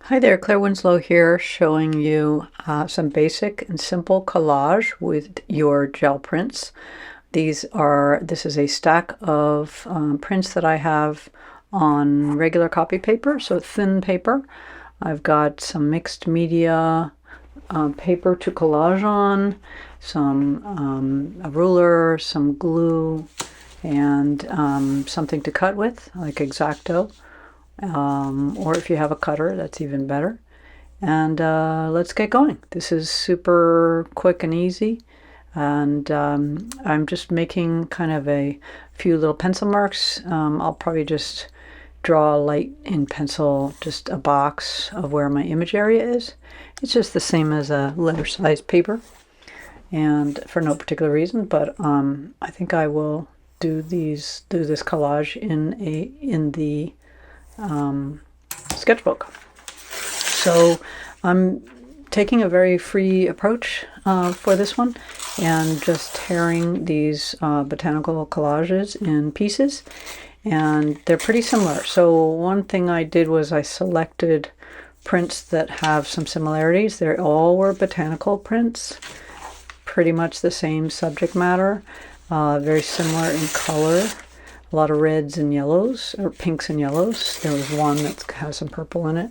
Hi there, Claire Winslow here, showing you some basic and simple collage with your gel prints. This is a stack of prints that I have on regular copy paper, so thin paper. I've got some mixed media paper to collage on, a ruler, some glue, and something to cut with, like X-Acto. Or if you have a cutter, that's even better. And let's get going. This is super quick and easy, and I'm just making kind of a few little pencil marks. I'll probably just draw light in pencil, just a box of where my image area is. It's just the same as a letter size paper, and for no particular reason, but I think I will do this collage in the sketchbook. So I'm taking a very free approach for this one, and just tearing these botanical collages in pieces, and they're pretty similar. So one thing I did was I selected prints that have some similarities. They all were botanical prints, pretty much the same subject matter, very similar in color. A lot of reds and yellows, or pinks and yellows. There was one that has some purple in it.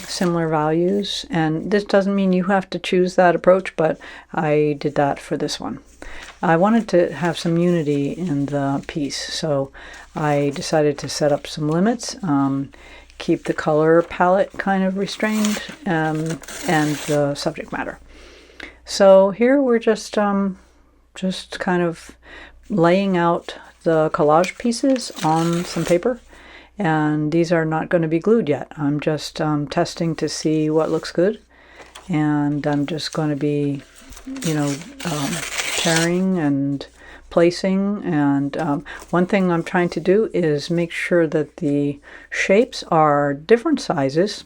Similar values, and this doesn't mean you have to choose that approach, but I did that for this one. I wanted to have some unity in the piece, so I decided to set up some limits, keep the color palette kind of restrained, and the subject matter. So here we're just kind of laying out the collage pieces on some paper, and these are not going to be glued yet. I'm just testing to see what looks good, and I'm just going to be, tearing and placing. And one thing I'm trying to do is make sure that the shapes are different sizes,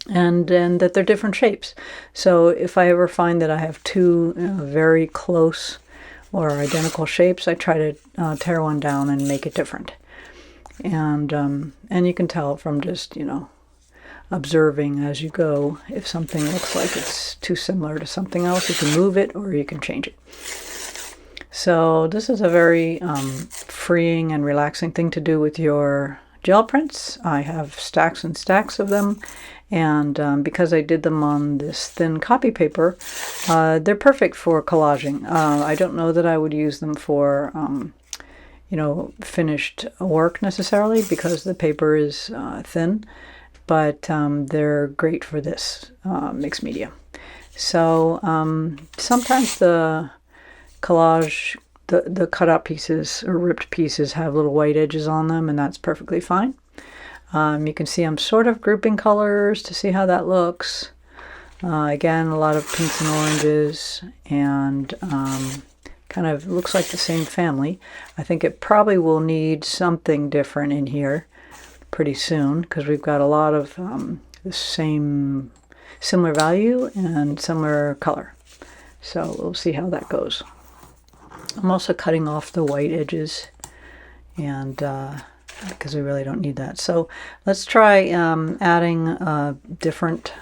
and that they're different shapes. So if I ever find that I have two very close or identical shapes, I try to tear one down and make it different. And you can tell from just, observing as you go, if something looks like it's too similar to something else, you can move it or you can change it. So this is a very freeing and relaxing thing to do with your gel prints. I have stacks and stacks of them, and because I did them on this thin copy paper, they're perfect for collaging. I don't know that I would use them for finished work necessarily, because the paper is thin, but they're great for this mixed media. So sometimes the collage, the cut out pieces or ripped pieces have little white edges on them, and that's perfectly fine. You can see I'm sort of grouping colors to see how that looks. Again, a lot of pinks and oranges, and kind of looks like the same family. I think it probably will need something different in here pretty soon, because we've got a lot of the similar value and similar color. So we'll see how that goes. I'm also cutting off the white edges, and because we really don't need that. So let's try adding a different,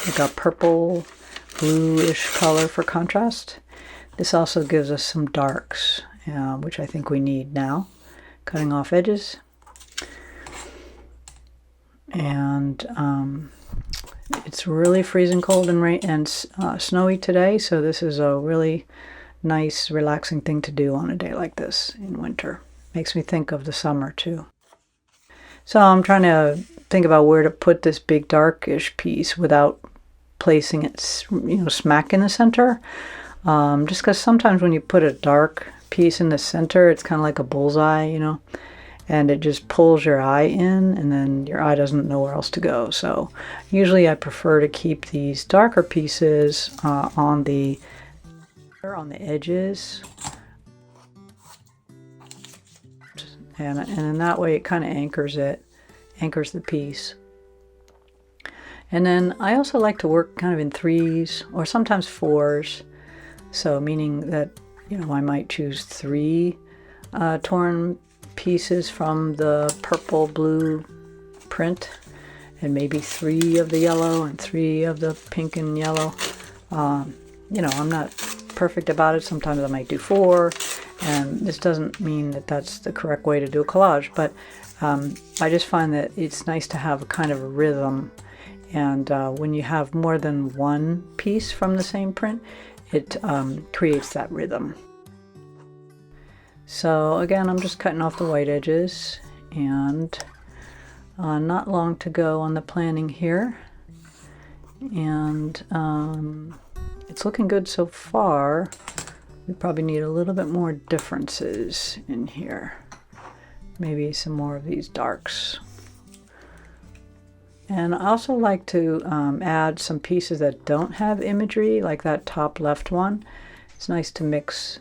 like a purple bluish color for contrast. This also gives us some darks, which I think we need now. Cutting off edges. And it's really freezing cold and snowy today, so this is a really nice, relaxing thing to do on a day like this in winter. Makes me think of the summer too. So I'm trying to think about where to put this big darkish piece without placing it, smack in the center. Just because sometimes when you put a dark piece in the center, it's kind of like a bullseye, and it just pulls your eye in, and then your eye doesn't know where else to go. So usually I prefer to keep these darker pieces on the edges, and in that way it kind of anchors the piece. And then I also like to work kind of in threes or sometimes fours. So meaning that, I might choose 3 torn pieces from the purple blue print, and maybe 3 of the yellow and 3 of the pink and yellow. You know, I'm not perfect about it. Sometimes I might do 4, and this doesn't mean that that's the correct way to do a collage, but I just find that it's nice to have a kind of a rhythm, and when you have more than one piece from the same print, it creates that rhythm. So again, I'm just cutting off the white edges, and not long to go on the planning here, and it's looking good so far. We probably need a little bit more differences in here. Maybe some more of these darks. And I also like to add some pieces that don't have imagery, like that top left one. It's nice to mix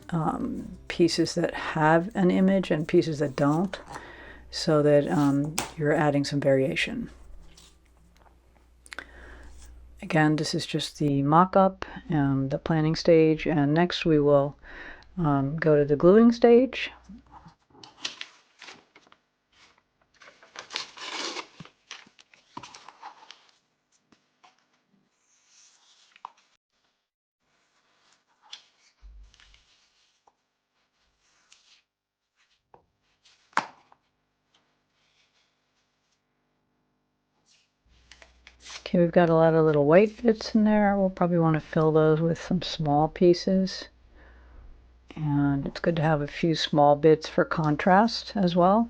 pieces that have an image and pieces that don't, so that you're adding some variation. Again, this is just the mock-up and the planning stage, and next we will go to the gluing stage. Okay, we've got a lot of little white bits in there. We'll probably want to fill those with some small pieces. And it's good to have a few small bits for contrast as well.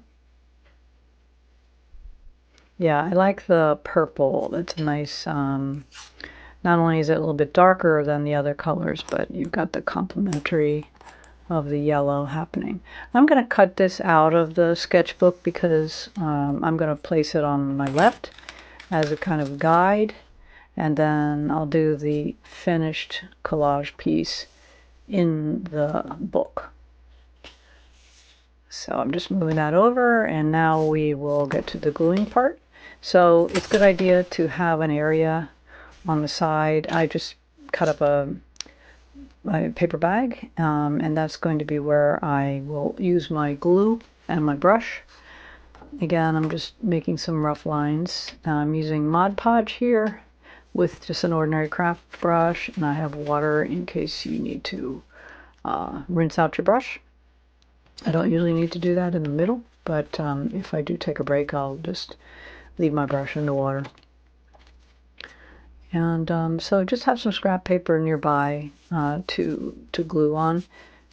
Yeah, I like the purple. That's a nice, not only is it a little bit darker than the other colors, but you've got the complementary of the yellow happening. I'm going to cut this out of the sketchbook because I'm going to place it on my left as a kind of guide, and then I'll do the finished collage piece in the book. So I'm just moving that over, and now we will get to the gluing part. So it's a good idea to have an area on the side. I just cut up a paper bag, and that's going to be where I will use my glue and my brush. Again, I'm just making some rough lines. I'm using Mod Podge here with just an ordinary craft brush, and I have water in case you need to rinse out your brush. I don't usually need to do that in the middle, but if I do take a break, I'll just leave my brush in the water. And so just have some scrap paper nearby to glue on.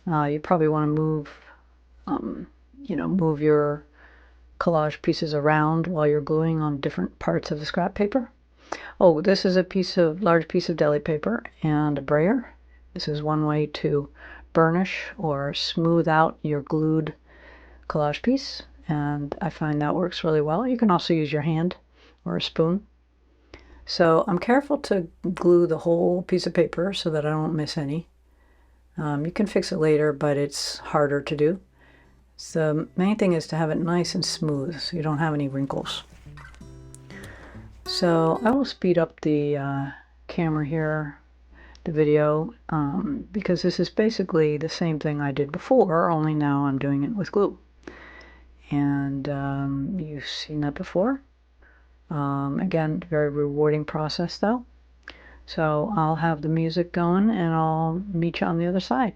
You probably want to move, move your collage pieces around while you're gluing on different parts of the scrap paper. Oh, this is a large piece of deli paper and a brayer. This is one way to burnish or smooth out your glued collage piece, and I find that works really well. You can also use your hand or a spoon. So I'm careful to glue the whole piece of paper so that I don't miss any. You can fix it later, but it's harder to do. So the main thing is to have it nice and smooth so you don't have any wrinkles. So I will speed up the camera here, the video, because this is basically the same thing I did before, only now I'm doing it with glue. And you've seen that before. Again, very rewarding process though. So I'll have the music going and I'll meet you on the other side.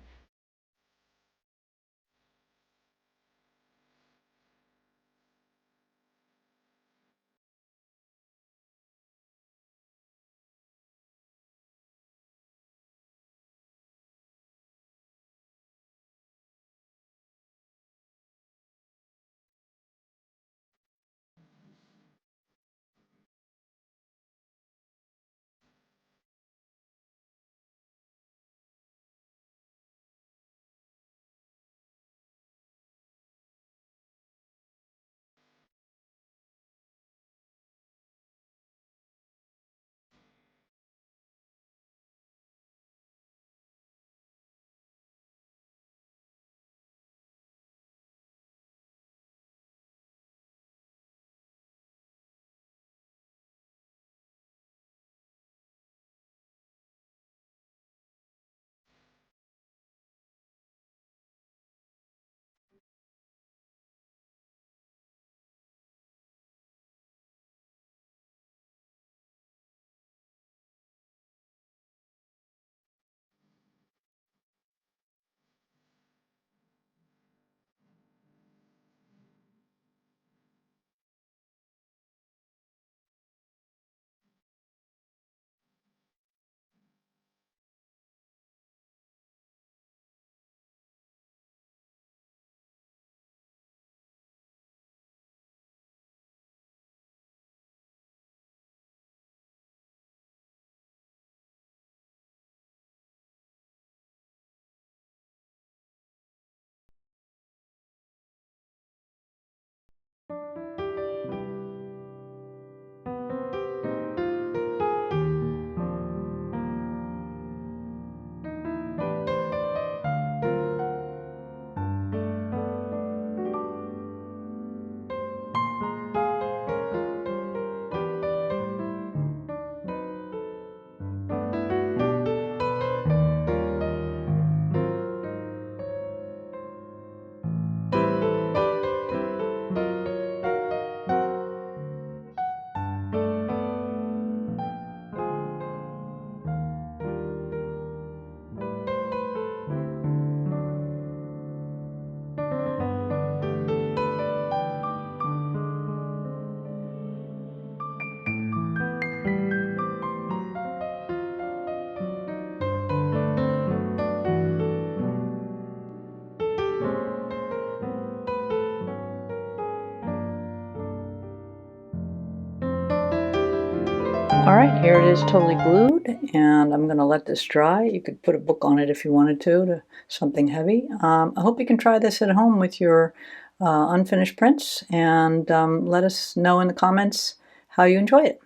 All right, here it is totally glued, and I'm going to let this dry. You could put a book on it if you wanted to something heavy. I hope you can try this at home with your unfinished prints, and let us know in the comments how you enjoy it.